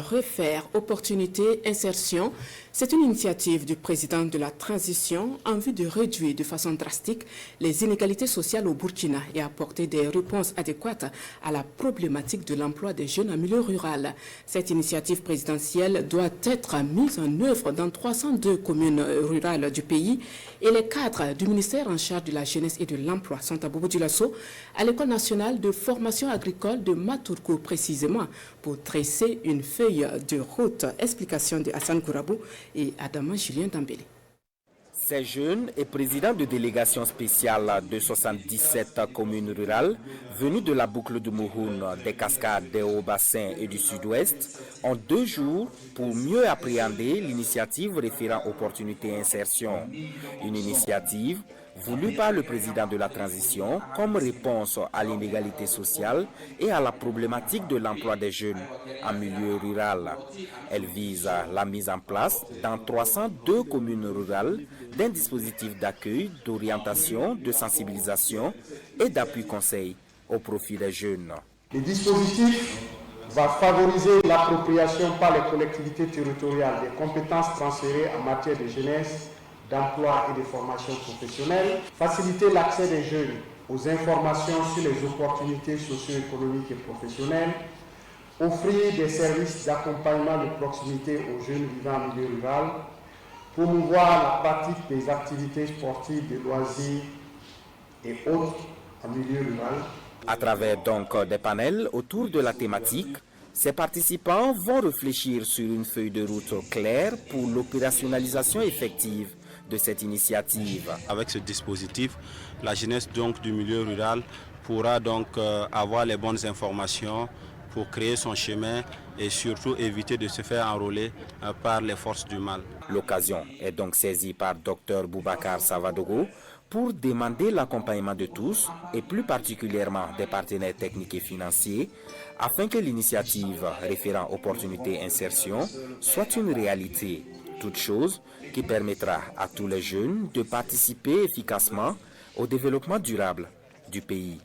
Refaire opportunité, insertion, c'est une initiative du président de la transition en vue de réduire de façon drastique les inégalités sociales au Burkina et apporter des réponses adéquates à la problématique de l'emploi des jeunes en milieu rural. Cette initiative présidentielle doit être mise en œuvre dans 302 communes rurales du pays et les cadres du ministère en charge de la jeunesse et de l'emploi sont à Bobo Dioulasso, à l'École nationale de formation agricole de Matourkou précisément, pour tresser une feuille de route. Explication de Hassan Kourabou et Adama Julien Dambélé. Ces jeunes et présidents de délégation spéciale de 77 communes rurales venus de la boucle de Mouhoun, des cascades, des hauts-bassins et du sud-ouest ont 2 jours pour mieux appréhender l'initiative référant opportunité et insertion. Une initiative voulue par le président de la transition comme réponse à l'inégalité sociale et à la problématique de l'emploi des jeunes en milieu rural. Elle vise la mise en place dans 302 communes rurales d'un dispositif d'accueil, d'orientation, de sensibilisation et d'appui conseil au profit des jeunes. Le dispositif va favoriser l'appropriation par les collectivités territoriales des compétences transférées en matière de jeunesse, d'emploi et de formation professionnelle, faciliter l'accès des jeunes aux informations sur les opportunités socio-économiques et professionnelles, offrir des services d'accompagnement de proximité aux jeunes vivant en milieu rural, promouvoir la pratique des activités sportives, de loisirs et autres en milieu rural. À travers donc des panels autour de la thématique, ces participants vont réfléchir sur une feuille de route claire pour l'opérationnalisation effective de cette initiative. Avec ce dispositif, la jeunesse donc du milieu rural pourra donc avoir les bonnes informations pour créer son chemin et surtout éviter de se faire enrôler par les forces du mal. L'occasion est donc saisie par Dr Boubacar Savadogo pour demander l'accompagnement de tous et plus particulièrement des partenaires techniques et financiers afin que l'initiative référant opportunité insertion soit une réalité. Toute chose qui permettra à tous les jeunes de participer efficacement au développement durable du pays.